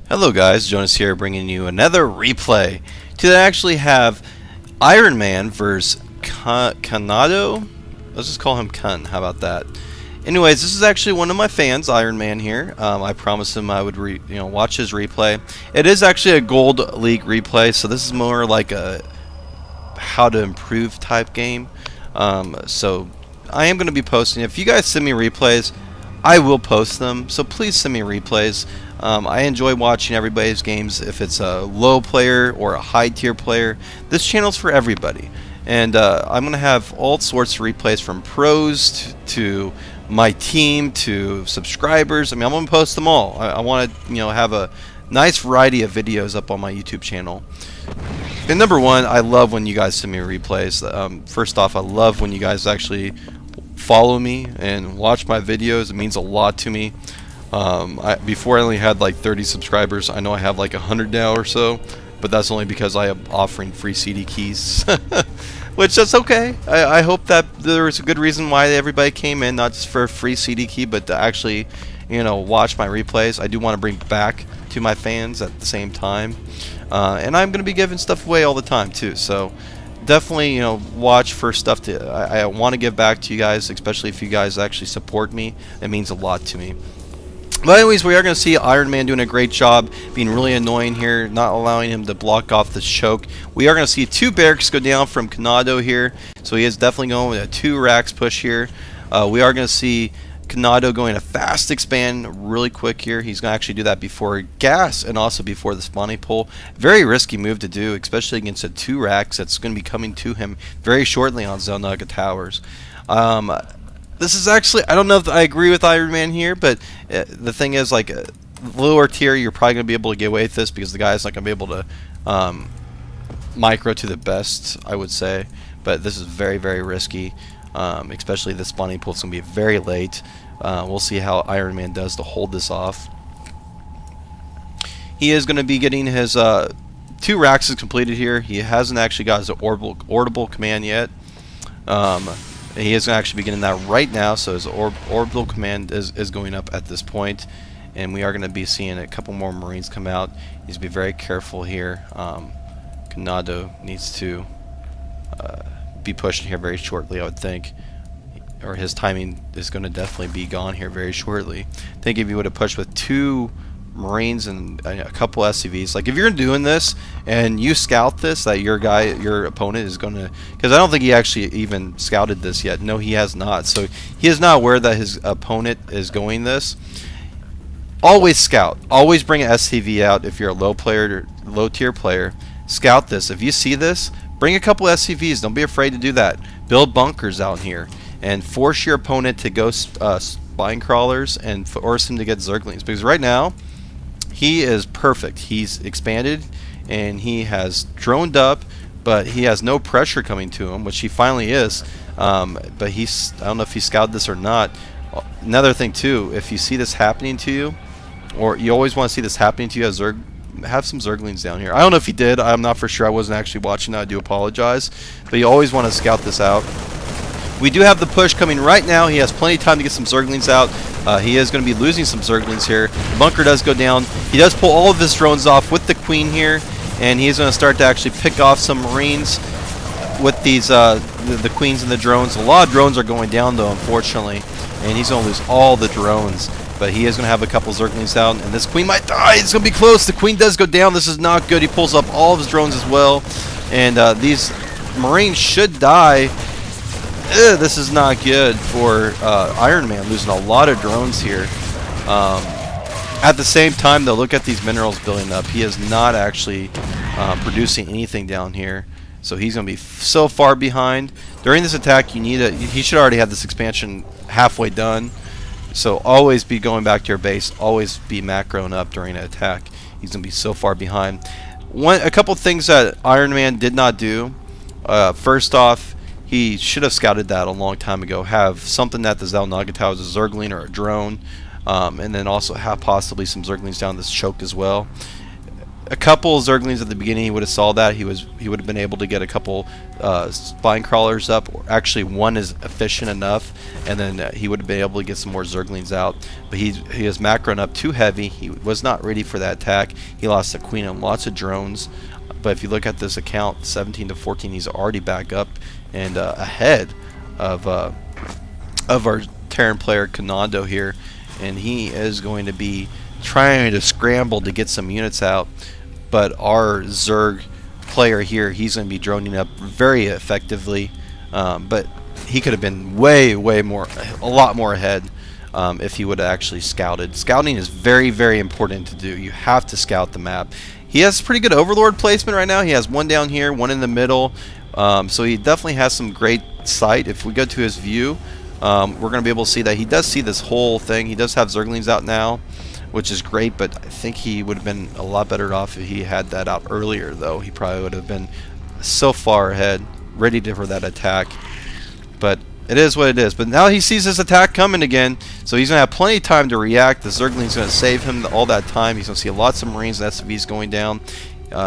Hello guys, Jonas here bringing you another replay. Today I actually have Iron Man versus Cunado. Let's just call him Kun, how about that? Anyways, this is actually one of my fans, Iron Man here. I promised him I would watch his replay. It is actually a Gold League replay, so this is more like a how to improve type game. So I am going to be posting. If you guys send me replays, I will post them, so please send me replays. I enjoy watching everybody's games, if it's a low player or a high tier player. This channel's for everybody, and I'm going to have all sorts of replays from pros to my team to subscribers. I mean, I'm going to post them all. I want to have a nice variety of videos up on my YouTube channel. And number one, I love when you guys send me replays. First off, I love when you guys actually follow me and watch my videos. It means a lot to me. Before I only had like 30 subscribers. I know I have like 100 now or so, but that's only because I am offering free CD keys, which that's okay. I hope that there was a good reason why everybody came in, not just for a free CD key, but to actually, watch my replays. I do want to bring back to my fans at the same time, and I'm going to be giving stuff away all the time too. So definitely, watch for stuff to. I want to give back to you guys, especially if you guys actually support me. It means a lot to me. But anyways, we are going to see Iron Man doing a great job, being really annoying here, not allowing him to block off this choke. We are going to see two barracks go down from Cunado here, so he is definitely going with a 2 racks push here. We are going to see Cunado going a fast expand really quick here. He's going to actually do that before gas and also before the spawning pole. Very risky move to do, especially against a 2 racks that's going to be coming to him very shortly on Zelnaga Towers. This is actually, I don't know if I agree with Iron Man here, but the thing is, like, lower tier, you're probably going to be able to get away with this because the guy's not going to be able to micro to the best, I would say. But this is very, very risky, especially the spawning pool is going to be very late. We'll see how Iron Man does to hold this off. He is going to be getting his 2 racks is completed here. He hasn't actually got his orbital command yet. He is actually beginning that right now, so his orbital command is going up at this point, and we are going to be seeing a couple more Marines come out. He needs to be very careful here. Cunado needs to be pushed here very shortly, I would think, or his timing is going to definitely be gone here very shortly. I think if you would have pushed with 2 Marines and a couple SCVs, like if you're doing this and you scout this, that your opponent is going to, because I don't think he actually even scouted this yet. No, he has not. So he is not aware that his opponent is going this. Always scout. Always bring an SCV out if you're a low tier player. Scout this. If you see this, bring a couple SCVs. Don't be afraid to do that. Build bunkers out here and force your opponent to go spine crawlers and force him to get Zerglings, because right now he is perfect. He's expanded and he has droned up, but he has no pressure coming to him, which he finally is. But I don't know if he scouted this or not. Another thing too, if you see this happening to you, or you always want to see this happening to you, have some Zerglings down here. I don't know if he did. I'm not for sure. I wasn't actually watching that. I do apologize. But you always want to scout this out. We do have the push coming right now. He has plenty of time to get some Zerglings out. He is going to be losing some Zerglings here. The bunker does go down. He does pull all of his drones off with the Queen here, and he's going to start to actually pick off some Marines with these the Queens and the drones. A lot of drones are going down though, unfortunately, and he's going to lose all the drones. But he is going to have a couple Zerglings out, and this Queen might die. It's going to be close. The Queen does go down. This is not good. He pulls up all of his drones as well, and these Marines should die. This is not good for Iron Man, losing a lot of drones here. At the same time, though, look at these minerals building up. He is not actually producing anything down here, so he's going to be so far behind. During this attack, he should already have this expansion halfway done. So always be going back to your base. Always be macroing up during an attack. He's going to be so far behind. A couple things that Iron Man did not do. First off, he should have scouted that a long time ago. Have something that the Zelnaga Towers, a Zergling or a drone, and then also have possibly some Zerglings down this choke as well. a couple Zerglings at the beginning, he would have saw that. He would have been able to get a couple spine crawlers up. Actually, one is efficient enough, and then he would have been able to get some more Zerglings out. But he has macroed up too heavy. He was not ready for that attack. He lost the queen and lots of drones. But if you look at this account, 17 to 14, he's already back up and ahead of our Terran player Cunado here, and he is going to be trying to scramble to get some units out. But our Zerg player here, he's going to be droning up very effectively, but he could have been a lot more ahead if he would have actually scouted. Scouting is very, very important to do. You have to scout the map. He has pretty good Overlord placement right now. He has one down here, one in the middle, so he definitely has some great sight. If we go to his view, we're going to be able to see that he does see this whole thing. He does have Zerglings out now, which is great, but I think he would have been a lot better off if he had that out earlier, though. He probably would have been so far ahead, ready for that attack. But it is what it is. But now he sees his attack coming again, so he's going to have plenty of time to react. The Zergling's going to save him all that time. He's going to see lots of Marines and SCVs going down.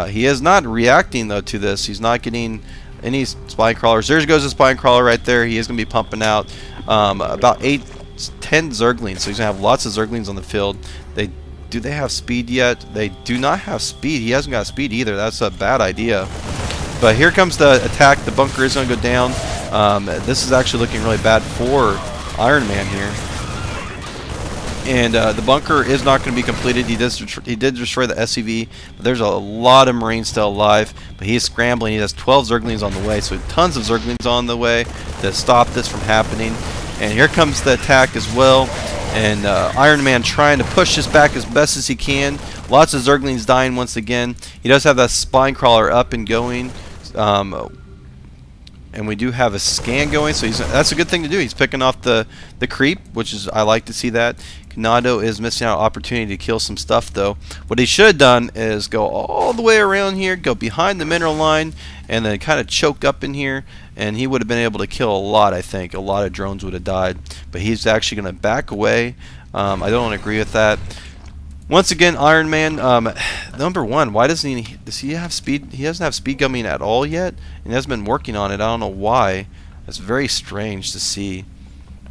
He is not reacting, though, to this. He's not getting any spine crawlers. There goes the spine crawler right there. He is going to be pumping out about 10 Zerglings, so he's going to have lots of Zerglings on the field. Do they have speed yet? They do not have speed. He hasn't got speed either. That's a bad idea. But here comes the attack. The bunker is going to go down. This is actually looking really bad for Iron Man here. And the bunker is not going to be completed. He did destroy the SCV, but there's a lot of Marines still alive. But he's scrambling. He has 12 Zerglings on the way, so tons of Zerglings on the way to stop this from happening. And here comes the attack as well. And Iron Man trying to push this back as best as he can. Lots of Zerglings dying once again. He does have that spine crawler up and going. And we do have a scan going, so that's a good thing to do. He's picking off the creep, which is, I like to see that. Cunado is missing out on opportunity to kill some stuff, though. What he should have done is go all the way around here, go behind the mineral line, and then kind of choke up in here, and he would have been able to kill a lot, I think. A lot of drones would have died. But he's actually going to back away. I don't agree with that. Once again, Iron Man, number one, why does he have speed? He doesn't have speed coming at all yet, and he hasn't been working on it. I don't know why. That's very strange to see.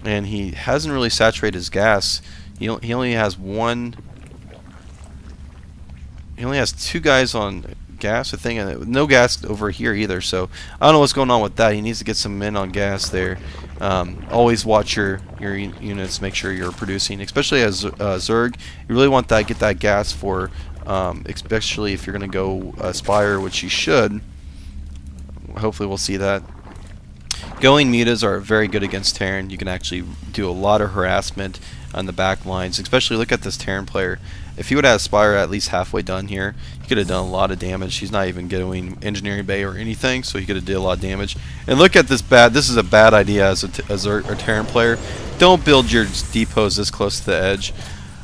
And he hasn't really saturated his gas. He only has two guys on gas, I think, and no gas over here either. So I don't know what's going on with that. He needs to get some men on gas there. Always watch your units, make sure you're producing, especially as Zerg. You really want that, get that gas for, especially if you're going to go Spire, which you should. Hopefully we'll see that. Going mutas are very good against Terran. You can actually do a lot of harassment on the back lines, especially look at this Terran player. If he would have Spire at least halfway done here, he could have done a lot of damage. He's not even getting engineering bay or anything, so he could have did a lot of damage. And look at this this is a bad idea as a Terran player. Don't build your depots this close to the edge.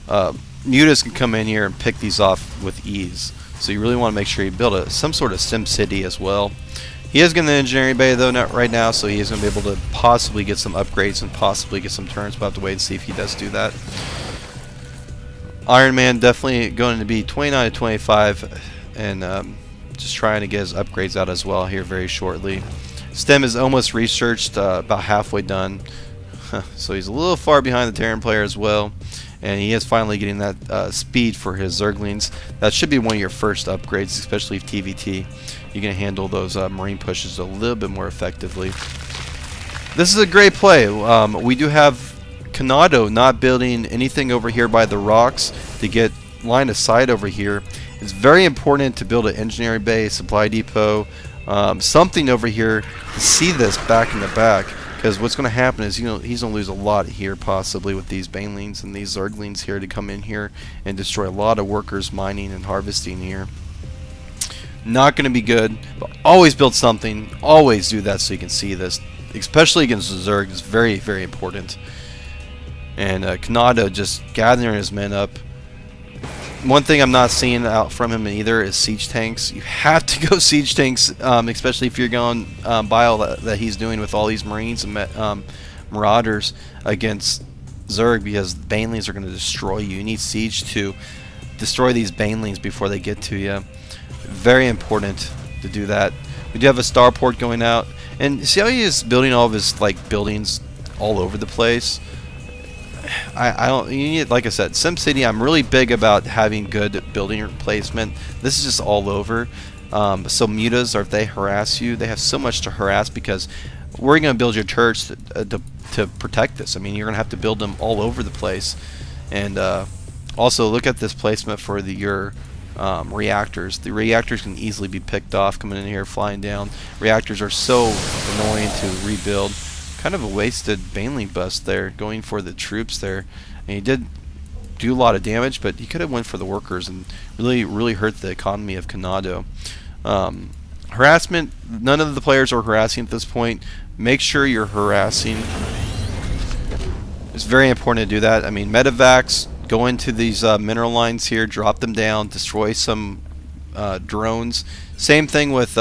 Mutas can come in here and pick these off with ease. So you really want to make sure you build some sort of sim city as well. He is getting the engineering bay though not right now, so he is going to be able to possibly get some upgrades and possibly get some turns. We'll have to wait and see if he does do that. Iron Man definitely going to be 29 to 25, and just trying to get his upgrades out as well here very shortly. Stem is almost researched, about halfway done, so he's a little far behind the Terran player as well. And he is finally getting that speed for his Zerglings. That should be one of your first upgrades, especially if TVT. You can handle those Marine pushes a little bit more effectively. This is a great play. We do have Cunado not building anything over here by the rocks to get line of sight over here. It's very important to build an engineering bay, supply depot, something over here to see this back in the back. Because what's going to happen is he's going to lose a lot here possibly with these Banelings and these Zerglings here to come in here and destroy a lot of workers mining and harvesting here. Not going to be good, but always build something. Always do that so you can see this. Especially against the Zerg is very, very important. And Cunado just gathering his men up. One thing I'm not seeing out from him either is siege tanks. You have to go siege tanks, especially if you're going bile that he's doing with all these Marines and Marauders against Zerg, because Banelings are going to destroy you. You need siege to destroy these banelings before they get to you. Very important to do that. We do have a starport going out, and see how he is building all of his like buildings all over the place. I don't. You need, like I said, SimCity. I'm really big about having good building placement. This is just all over. So mutas, or if they harass you, they have so much to harass because we're going to build your church to protect this. I mean, you're going to have to build them all over the place. And also look at this placement for your reactors. The reactors can easily be picked off coming in here, flying down. Reactors are so annoying to rebuild. Kind of a wasted baneling bust there, going for the troops there. And he did do a lot of damage, but he could have went for the workers and really hurt the economy of Cunado. Harassment, none of the players are harassing at this point. Make sure you're harassing. It's very important to do that. I mean, medevacs, go into these mineral lines here, drop them down, destroy some drones. Same thing with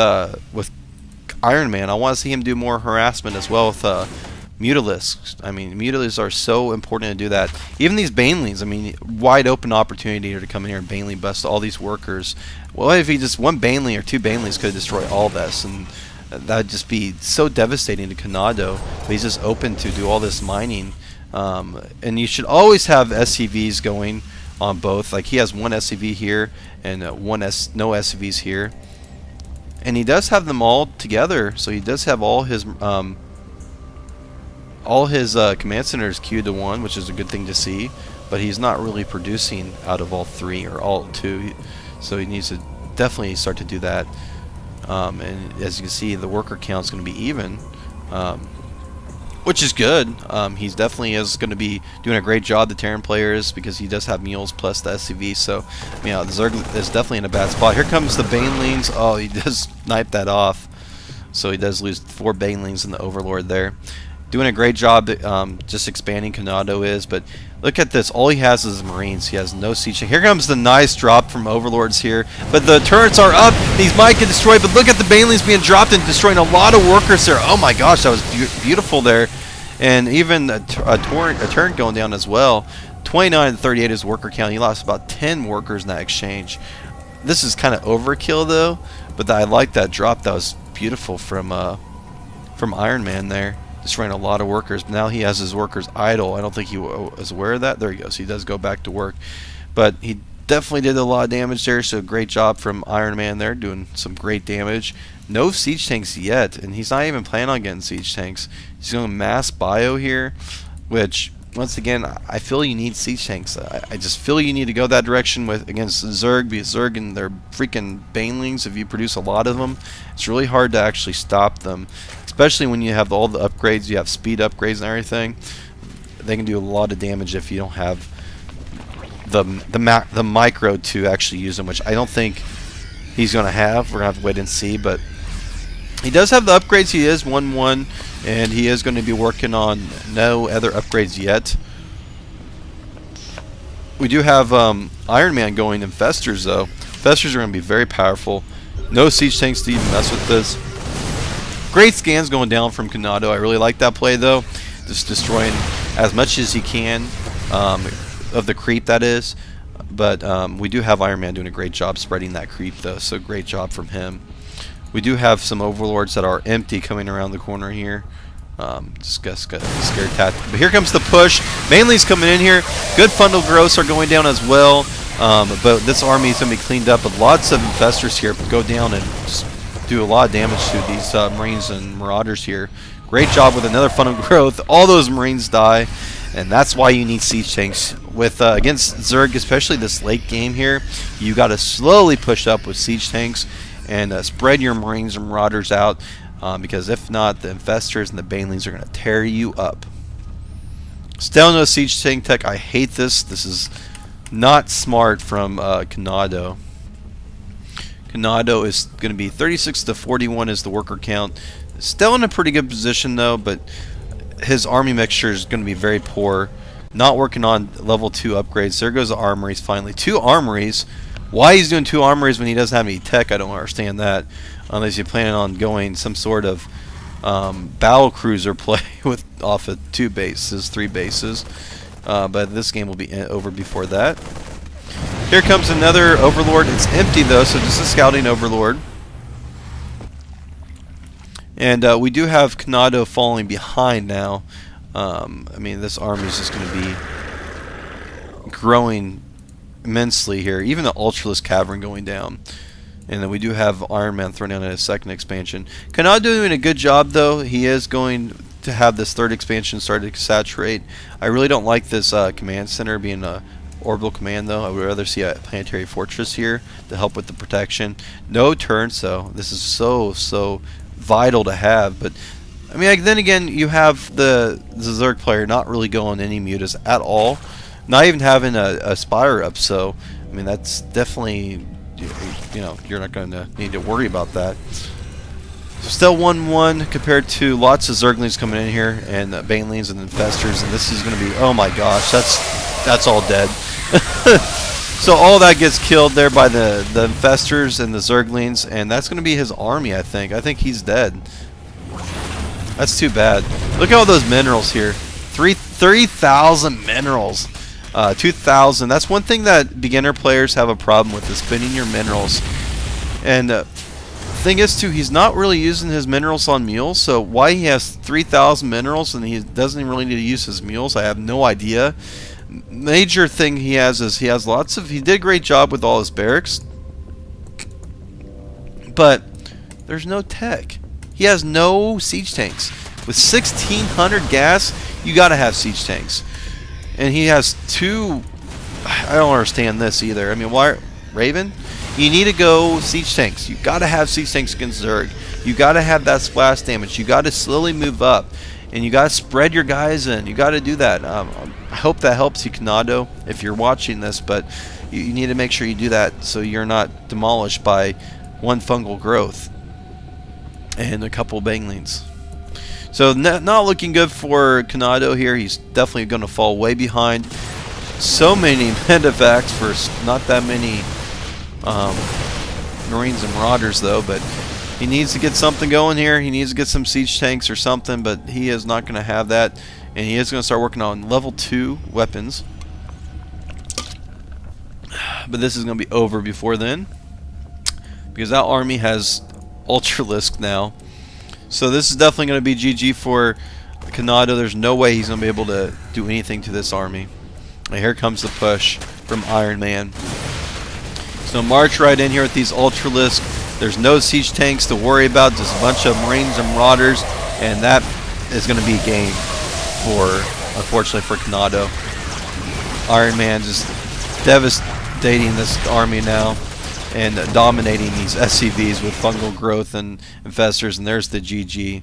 Iron Man. I want to see him do more harassment as well with Mutalisks. I mean, Mutalisks are so important to do that. Even these banelings, I mean, wide open opportunity here to come in here and baneling bust all these workers. Well, if he just one baneling or two banelings could destroy all this, and that'd just be so devastating to Cunado. But he's just open to do all this mining, and you should always have SCVs going on both. Like he has one SCV here and no SCVs here. And he does have them all together, so he does have all his command centers queued to 1, which is a good thing to see. But he's not really producing out of all 3 or all 2, so he needs to definitely start to do that. And as you can see, the worker count is going to be even, which is good. He's definitely is going to be doing a great job, the Terran players, because he does have mules plus the SCV. So, you know, the Zerg is definitely in a bad spot. Here comes the banelings. Oh, he does snipe that off. So he does lose 4 banelings in the Overlord there. Doing a great job, just expanding Cunado is. But look at this. All he has is Marines. He has no siege. Here comes the nice drop from Overlords here. But the turrets are up. These might get destroyed. But look at the banelings being dropped and destroying a lot of workers there. Oh my gosh, that was beautiful there. And even a turret going down as well. 29 to 38 is worker count. He lost about 10 workers in that exchange. This is kind of overkill though. But I like that drop. That was beautiful from Iron Man there. Destroying a lot of workers. Now he has his workers idle. I don't think he was aware of that. There he goes. He does go back to work. But he definitely did a lot of damage there, so great job from Iron Man there, doing some great damage. No siege tanks yet, and he's not even planning on getting siege tanks. He's going mass bio here, which, once again, I feel you need siege tanks. I just feel you need to go that direction against Zerg, because Zerg and their freaking banelings, if you produce a lot of them, it's really hard to actually stop them. Especially when you have all the upgrades, you have speed upgrades and everything. They can do a lot of damage if you don't have the micro to actually use them, which I don't think he's going to have. We're going to have to wait and see, but he does have the upgrades. He is 1-1, and he is going to be working on no other upgrades yet. We do have Iron Man going Infestors, though. Infestors are going to be very powerful. No siege tanks to even mess with this. Great scans going down from Cunado. I really like that play, though. Just destroying as much as he can of the creep, that is. But we do have Iron Man doing a great job spreading that creep, though. So great job from him. We do have some Overlords that are empty coming around the corner here. Just got a scared tactic. But here comes the push. Mainly's coming in here. Good fundal growths are going down as well. But this army is going to be cleaned up. But lots of Infestors here go down and just do a lot of damage to these Marines and Marauders here. Great job with another funnel growth. All those Marines die, and that's why you need siege tanks. With against Zerg, especially this late game here, you got to slowly push up with siege tanks and spread your Marines and Marauders out, because if not, the Infestors and the Banelings are going to tear you up. Still no siege tank tech. I hate this. This is not smart from Cunado. Cunado is going to be 36 to 41 is the worker count. Still in a pretty good position though, but his army mixture is going to be very poor. Not working on level 2 upgrades. There goes the armories finally. 2 armories. Why he's doing 2 armories when he doesn't have any tech, I don't understand that. Unless you're planning on going some sort of battle cruiser play with off of 2 bases, 3 bases. But this game will be over before that. Here comes another Overlord. It's empty though, so just a scouting Overlord. And we do have Cunado falling behind now. I mean, this army is just going to be growing immensely here. Even the Ultralisk Cavern going down. And then we do have Iron Man thrown down in his second expansion. Cunado doing a good job though. He is going to have this third expansion start to saturate. I really don't like this command center being a orbital command though. I would rather see a planetary fortress here to help with the protection. No turns, so this is so vital to have. But I mean, then again, you have the Zerg player not really going any mutas at all, not even having a Spire up. So I mean, that's definitely, you know, you're not going to need to worry about that. Still 1-1 compared to lots of Zerglings coming in here, and Banelings and Infestors, and this is going to be, oh my gosh, that's all dead. So all that gets killed there by the Infestors and the Zerglings, and that's going to be his army, I think. I think he's dead. That's too bad. Look at all those minerals here. 3,000 minerals. 2,000. That's one thing that beginner players have a problem with, is spending your minerals. And thing is too, he's not really using his minerals on mules, so why he has 3,000 minerals and he doesn't even really need to use his mules, I have no idea. Major thing he has is he has lots of, he did a great job with all his barracks, but there's no tech. He has no siege tanks. With 1,600 gas, you gotta have siege tanks. And he has two, I don't understand this either. I mean, why, Raven? You need to go siege tanks. You got to have siege tanks against Zerg. You got to have that splash damage. You got to slowly move up, and you got to spread your guys in. You got to do that. I hope that helps you, Cunado, if you're watching this. But you need to make sure you do that so you're not demolished by one fungal growth and a couple banglings. So not looking good for Cunado here. He's definitely going to fall way behind. So many medevacs for not that many Marines and Marauders though, but he needs to get something going here. He needs to get some siege tanks or something, but he is not going to have that, and he is going to start working on level 2 weapons. But this is going to be over before then, because that army has Ultralisk now. So this is definitely going to be GG for Cunado. There's no way he's going to be able to do anything to this army. And here comes the push from Iron Man. So march right in here with these Ultralisk. There's no siege tanks to worry about, just a bunch of Marines and Marauders, and that is going to be a game for, unfortunately, for Cunado. Iron Man just devastating this army now and dominating these SCVs with fungal growth and infestors, and there's the GG.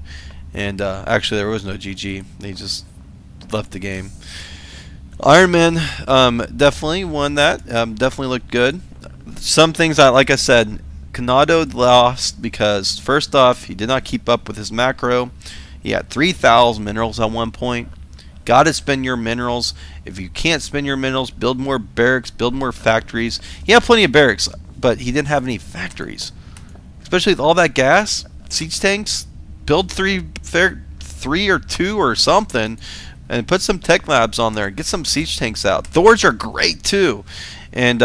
And actually there was no GG, they just left the game. Iron Man definitely won that, definitely looked good. Some things, like I said, Cunado lost because, first off, he did not keep up with his macro. He had 3,000 minerals at one point. Got to spend your minerals. If you can't spend your minerals, build more barracks, build more factories. He had plenty of barracks, but he didn't have any factories. Especially with all that gas, siege tanks, build three or two or something, and put some tech labs on there. Get some siege tanks out. Thors are great too. And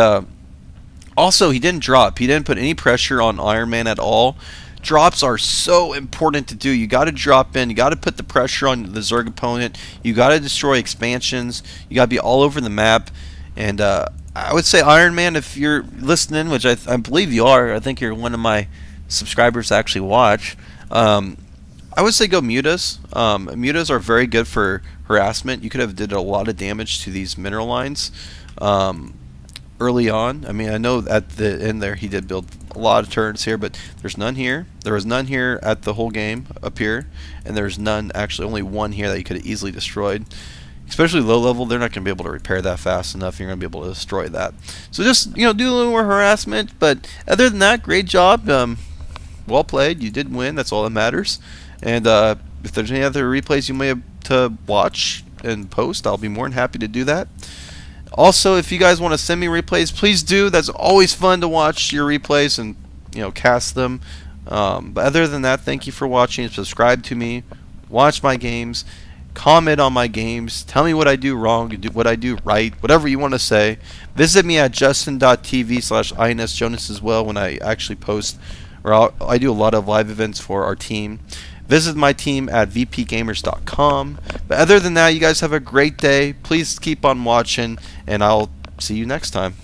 also, he didn't drop. He didn't put any pressure on Iron Man at all. Drops are so important to do. You got to drop in. You got to put the pressure on the Zerg opponent. You got to destroy expansions. You got to be all over the map. And I would say Iron Man, if you're listening, which I believe you are. I think you're one of my subscribers to actually watch. I would say go mutas. Mutas are very good for harassment. You could have did a lot of damage to these mineral lines. Early on, I mean, I know at the end there he did build a lot of turrets here, but there's none here. There was none here at the whole game up here, and there's none, actually only one here that you could have easily destroyed. Especially low level, they're not going to be able to repair that fast enough. You're going to be able to destroy that. So just, do a little more harassment, but other than that, great job. Well played. You did win. That's all that matters. And if there's any other replays you may have to watch and post, I'll be more than happy to do that. Also, if you guys want to send me replays, please do. That's always fun to watch your replays and cast them. But other than that, thank you for watching. Subscribe to me, watch my games, comment on my games, tell me what I do wrong, what I do right, whatever you want to say. Visit me at justin.tv/INSJonas as well when I actually post, or I do a lot of live events for our team. Visit my team at vpgamers.com. But other than that, you guys have a great day. Please keep on watching, and I'll see you next time.